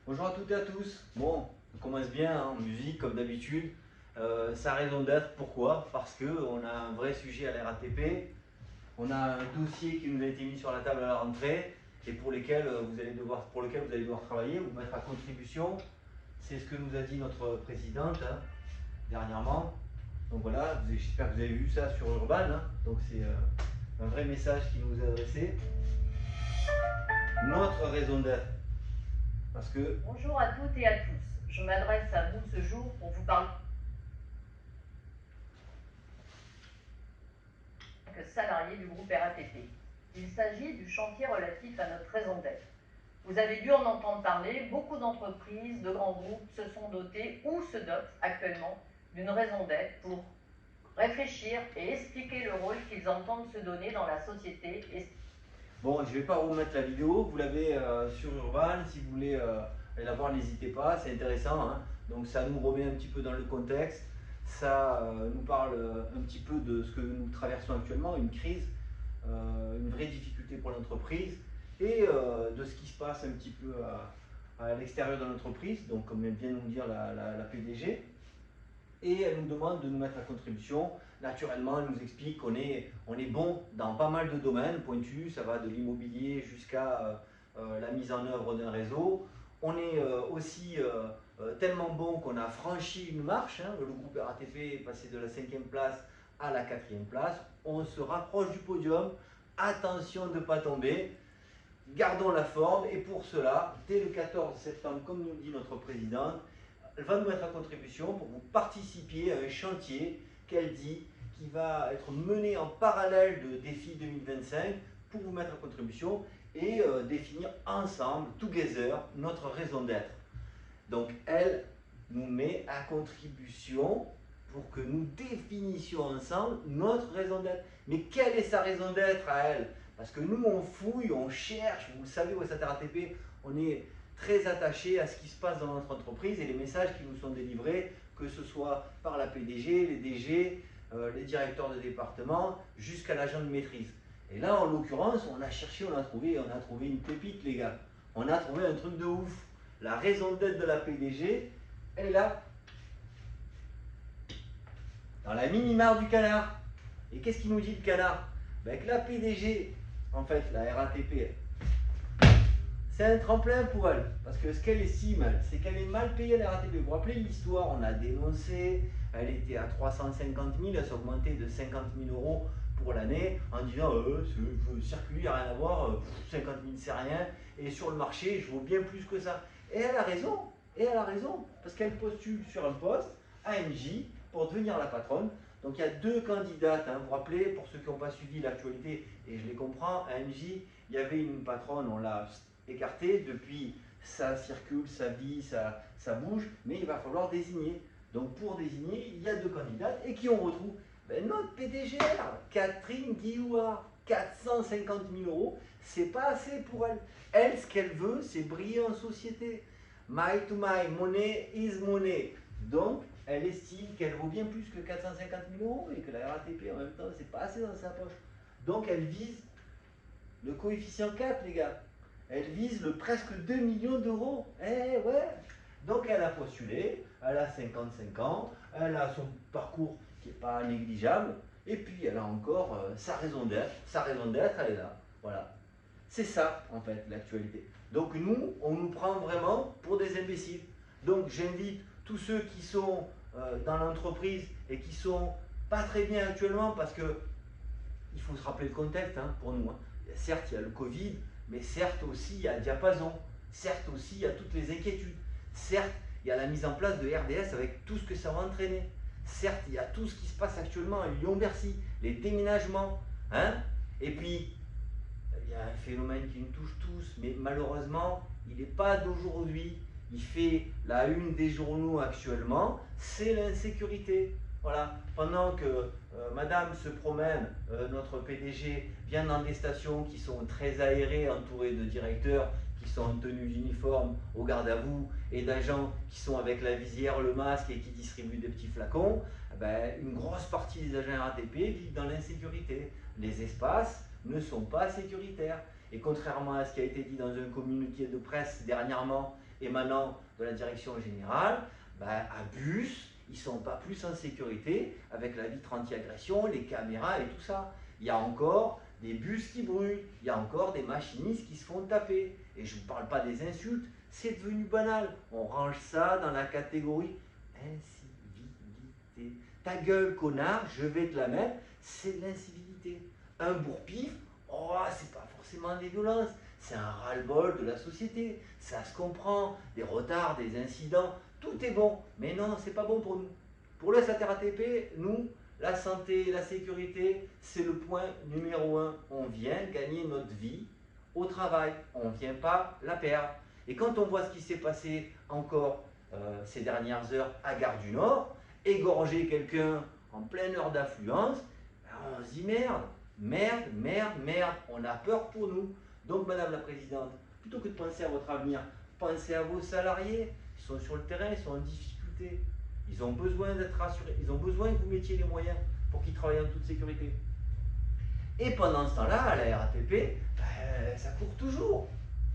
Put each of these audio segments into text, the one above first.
Bonjour à toutes et à tous. Bon, on commence bien hein, en musique comme d'habitude. Sa raison d'être, pourquoi? Parce qu'on a un vrai sujet à la RATP. On a un dossier qui nous a été mis sur la table à la rentrée et pour lequel pour lequel vous allez devoir travailler, vous mettre à contribution. C'est ce que nous a dit notre présidente hein, dernièrement. Donc voilà, j'espère que vous avez vu ça sur Urban. Hein. Donc c'est un vrai message qui nous est adressé. Notre raison d'être. Parce que Bonjour à toutes et à tous. Je m'adresse à vous ce jour pour vous parler que salarié du groupe RATP. Il s'agit du chantier relatif à notre raison d'être. Vous avez dû en entendre parler, beaucoup d'entreprises, de grands groupes se sont dotés ou se dotent actuellement d'une raison d'être pour réfléchir et expliquer le rôle qu'ils entendent se donner dans la société. Bon, je ne vais pas vous mettre la vidéo, vous l'avez sur Urban, si vous voulez aller la voir, n'hésitez pas, c'est intéressant. Hein. Donc ça nous remet un petit peu dans le contexte, ça nous parle un petit peu de ce que nous traversons actuellement, une crise, une vraie difficulté pour l'entreprise, et de ce qui se passe un petit peu à l'extérieur de l'entreprise, donc comme vient de nous dire la PDG. Et elle nous demande de nous mettre à contribution. Naturellement, elle nous explique qu'on est bon dans pas mal de domaines pointus, ça va de l'immobilier jusqu'à la mise en œuvre d'un réseau. On est aussi tellement bon qu'on a franchi une marche, hein. Le groupe RATP est passé de la 5e place à la 4e place. On se rapproche du podium, attention de ne pas tomber. Gardons la forme et pour cela, dès le 14 septembre, comme nous le dit notre présidente, elle va nous mettre à contribution pour que vous participiez à un chantier qu'elle dit qui va être mené en parallèle de Défi 2025 pour vous mettre à contribution et définir ensemble, together, notre raison d'être. Donc elle nous met à contribution pour que nous définissions ensemble notre raison d'être. Mais quelle est sa raison d'être à elle? Parce que nous, on fouille, on cherche, vous le savez, au SATRATP, on est très attaché à ce qui se passe dans notre entreprise et les messages qui nous sont délivrés, que ce soit par la PDG, les DG, les directeurs de département, jusqu'à l'agent de maîtrise. Et là, en l'occurrence, on a cherché, on a trouvé une pépite, les gars. On a trouvé un truc de ouf. La raison d'être de la PDG, elle est là, dans la mini-mare du canard. Et qu'est-ce qu'il nous dit le canard? Ben que la PDG, en fait, la RATP, c'est un tremplin pour elle. Parce que ce qu'elle estime, c'est qu'elle est mal payée à la RATP. Vous vous rappelez l'histoire, on a dénoncé, elle était à 350 000, elle s'est augmentée de 50 000 euros pour l'année en disant ce circuit, il n'y a rien à voir, 50 000 c'est rien, et sur le marché, je vaux bien plus que ça. Et elle a raison, parce qu'elle postule sur un poste, ANJ, pour devenir la patronne. Donc il y a deux candidates, hein, vous vous rappelez, pour ceux qui n'ont pas suivi l'actualité, et je les comprends, ANJ, il y avait une patronne, on l'a écartée, depuis ça circule, ça vit, ça bouge, mais il va falloir désigner. Donc pour désigner, il y a deux candidates, et qui on retrouve? Ben, notre PDGR, Catherine Guillouard, 450 000 euros, c'est pas assez pour elle. Elle, ce qu'elle veut, c'est briller en société. My to my, money is money. Donc, elle estime qu'elle vaut bien plus que 450 000 euros et que la RATP, en même temps, c'est pas assez dans sa poche. Donc, elle vise le coefficient 4, les gars. Elle vise le presque 2 millions d'euros. Eh ouais. Donc, elle a postulé, elle a 55 ans, elle a son parcours qui n'est pas négligeable, et puis elle a encore sa raison d'être. Sa raison d'être, elle est là. Voilà. C'est ça, en fait, l'actualité. Donc nous, on nous prend vraiment pour des imbéciles. Donc j'invite tous ceux qui sont dans l'entreprise et qui sont pas très bien actuellement, parce que il faut se rappeler le contexte hein, pour nous. Hein. Certes, il y a le Covid, mais certes aussi, il y a le diapason. Certes aussi, il y a toutes les inquiétudes. Certes, il y a la mise en place de RDS avec tout ce que ça va entraîner. Certes, il y a tout ce qui se passe actuellement à Lyon-Bercy, les déménagements. Hein. Et puis, il y a un phénomène qui nous touche tous, mais malheureusement, il n'est pas d'aujourd'hui. Il fait la une des journaux actuellement, c'est l'insécurité. Voilà, pendant que madame se promène, notre PDG vient dans des stations qui sont très aérées, entourées de directeurs qui sont en tenue d'uniforme au garde à vous et d'agents qui sont avec la visière, le masque et qui distribuent des petits flacons, ben, une grosse partie des agents RATP vivent dans l'insécurité. Les espaces ne sont pas sécuritaires. Et contrairement à ce qui a été dit dans un communiqué de presse dernièrement, émanant de la direction générale, à bus, ils ne sont pas plus en sécurité avec la vitre anti-agression, les caméras et tout ça. Il y a encore des bus qui brûlent, il y a encore des machinistes qui se font taper. Et je ne vous parle pas des insultes, c'est devenu banal. On range ça dans la catégorie incivilité. Ta gueule, connard, je vais te la mettre, c'est de l'incivilité. Un bourre-pif, oh, c'est pas forcément des violences, c'est un ras-le-bol de la société. Ça se comprend, des retards, des incidents, tout est bon. Mais non, c'est pas bon pour nous. Pour le SATRATP, nous, la santé, la sécurité, c'est le point numéro 1. On vient gagner notre vie au travail, on ne vient pas la perdre. Et quand on voit ce qui s'est passé encore ces dernières heures à Gare du Nord, égorger quelqu'un en pleine heure d'affluence, on se dit merde, on a peur pour nous. Donc Madame la Présidente, plutôt que de penser à votre avenir, pensez à vos salariés, ils sont sur le terrain, ils sont en difficulté. Ils ont besoin d'être rassurés, ils ont besoin que vous mettiez les moyens pour qu'ils travaillent en toute sécurité. Et pendant ce temps-là, à la RATP, ça court toujours.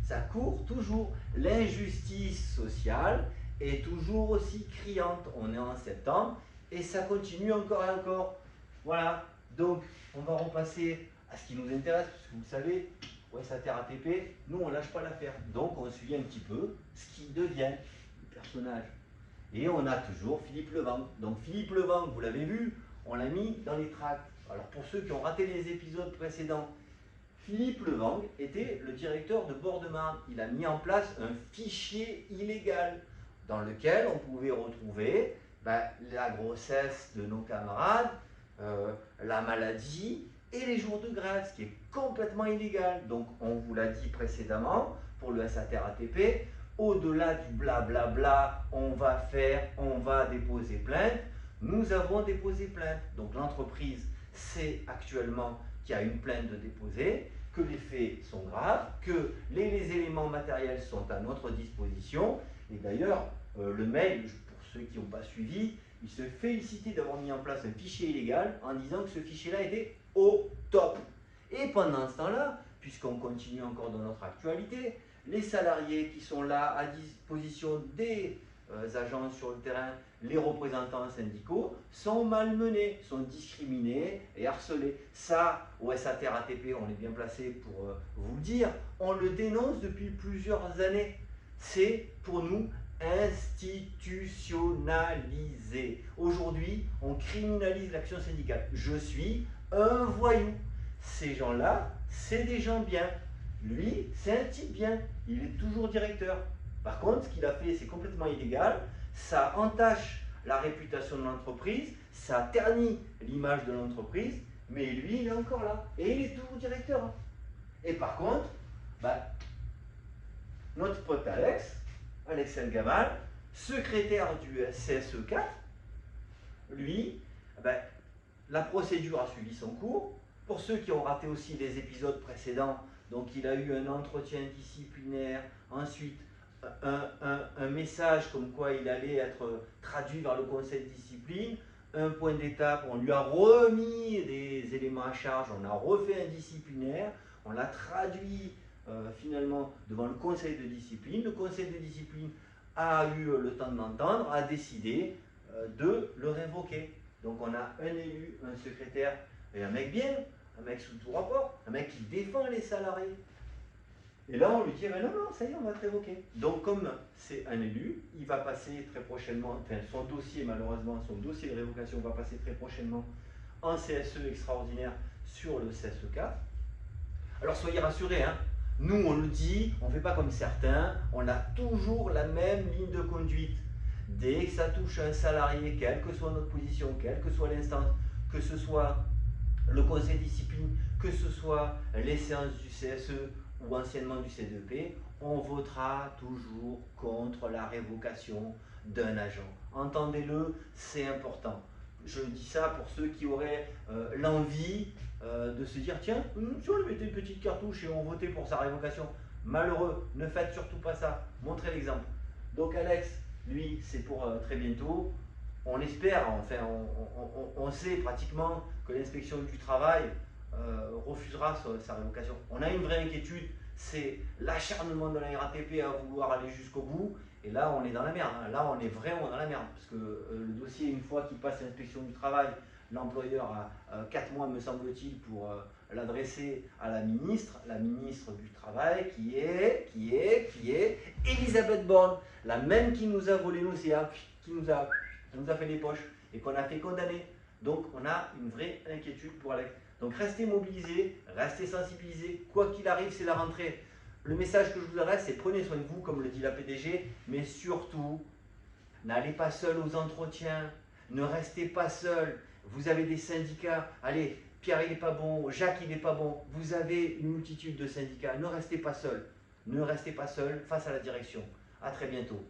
Ça court toujours. L'injustice sociale est toujours aussi criante. On est en septembre et ça continue encore et encore. Voilà. Donc, on va repasser à ce qui nous intéresse, parce que vous le savez, au SATRATP, nous, on ne lâche pas l'affaire. Donc, on suit un petit peu ce qui devient le personnage. Et on a toujours Philippe Levang. Donc Philippe Levang, vous l'avez vu, on l'a mis dans les tracts. Alors pour ceux qui ont raté les épisodes précédents, Philippe Levang était le directeur de Bord-de-Marne. Il a mis en place un fichier illégal dans lequel on pouvait retrouver la grossesse de nos camarades, la maladie et les jours de grève, ce qui est complètement illégal. Donc on vous l'a dit précédemment, pour le SATRATP, au-delà du blablabla, on va déposer plainte, nous avons déposé plainte. Donc l'entreprise sait actuellement qu'il y a une plainte de déposer, que les faits sont graves, que les éléments matériels sont à notre disposition. Et d'ailleurs, le mail, pour ceux qui n'ont pas suivi, il se félicitait d'avoir mis en place un fichier illégal en disant que ce fichier-là était au top. Et pendant ce temps-là, puisqu'on continue encore dans notre actualité, les salariés qui sont là à disposition des agents sur le terrain, les représentants syndicaux, sont malmenés, sont discriminés et harcelés. Ça, au SATRATP, on est bien placé pour vous le dire, on le dénonce depuis plusieurs années. C'est pour nous institutionnalisé. Aujourd'hui, on criminalise l'action syndicale. Je suis un voyou. Ces gens-là, c'est des gens bien. Lui, c'est un type bien, il est toujours directeur. Par contre, ce qu'il a fait, c'est complètement illégal, ça entache la réputation de l'entreprise, ça ternit l'image de l'entreprise, mais lui, il est encore là, et il est toujours directeur. Et par contre, notre pote Alex El-Gamal, secrétaire du CSE4, lui, la procédure a suivi son cours. Pour ceux qui ont raté aussi les épisodes précédents, donc il a eu un entretien disciplinaire, ensuite un message comme quoi il allait être traduit vers le conseil de discipline, un point d'étape, on lui a remis des éléments à charge, on a refait un disciplinaire, on l'a traduit finalement devant le conseil de discipline. Le conseil de discipline a eu le temps de l'entendre, a décidé de le révoquer. Donc on a un élu, un secrétaire et un mec bien, un mec sous tout rapport, un mec qui défend les salariés. Et là, on lui dit, non, ça y est, on va te révoquer. Donc, comme c'est un élu, il va passer très prochainement, son dossier, malheureusement, son dossier de révocation va passer très prochainement en CSE extraordinaire sur le CSE4. Alors, soyez rassurés, nous, on le dit, on ne fait pas comme certains, on a toujours la même ligne de conduite. Dès que ça touche un salarié, quelle que soit notre position, quelle que soit l'instance, que ce soit le conseil de discipline, que ce soit les séances du CSE ou anciennement du CDP, on votera toujours contre la révocation d'un agent. Entendez-le, c'est important. Je dis ça pour ceux qui auraient l'envie de se dire, tiens, si on lui mettait une petite cartouche et on votait pour sa révocation. Malheureux, ne faites surtout pas ça. Montrez l'exemple. Donc Alex, lui, c'est pour très bientôt. On espère, enfin, on sait pratiquement que l'inspection du travail refusera sa révocation. On a une vraie inquiétude, c'est l'acharnement de la RATP à vouloir aller jusqu'au bout. Et là, on est dans la merde. Hein. Là, on est vraiment dans la merde. Parce que le dossier, une fois qu'il passe l'inspection du travail, l'employeur a 4 mois, me semble-t-il, pour l'adresser à la ministre du Travail, qui est Elisabeth Borne, la même qui nous a volé nos CA, qui nous a fait les poches et qu'on a fait condamner. Donc, on a une vraie inquiétude pour Alex. Donc, restez mobilisés, restez sensibilisés. Quoi qu'il arrive, c'est la rentrée. Le message que je vous adresse, c'est prenez soin de vous, comme le dit la PDG, mais surtout, n'allez pas seul aux entretiens, ne restez pas seul. Vous avez des syndicats, allez, Pierre il n'est pas bon, Jacques il n'est pas bon, vous avez une multitude de syndicats, ne restez pas seul. Ne restez pas seul face à la direction. À très bientôt.